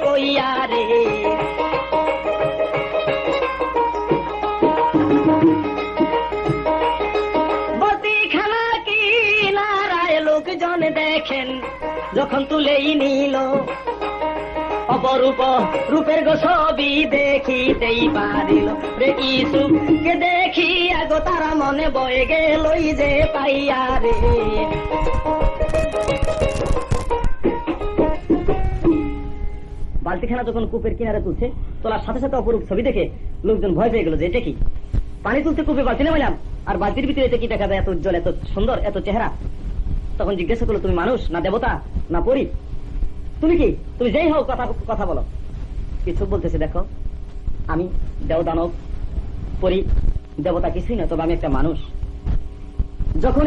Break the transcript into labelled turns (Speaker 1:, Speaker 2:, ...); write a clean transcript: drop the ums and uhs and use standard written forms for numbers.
Speaker 1: কইয়া রে। বস্তিখানা কিনারায় লোকজন দেখেন যখন তুলেই নিল, অপরূপ রূপের গো ছবি দেখিতেই পারিল রে ইসুফকে দেখিয়া গো তারা মনে বয়ে গেলই যে পাইয়া রে। বালতিখানা যখন কূপের কিনারে তুলছে, তোলার সাথে সাথে অপরূপ ছবি দেখে লোকজন ভয় পেয়ে গেল যে এটা কি। পানি তুলতে কূপে বালতি নামাইলাম, আর বালতির ভিতরে এটা কি দেখা যায়, এত উজ্জ্বল, এত সুন্দর, এত চেহারা। তখন জিজ্ঞাসা করলো, তুমি মানুষ না দেবতা না পরী, তুমি কি, তুমি যেই হও কথা বলো। কিছু বলতেছে, দেখো আমি দেব দানব পরী দেবতা কিছুই না, তবে আমি একটা মানুষ। যখন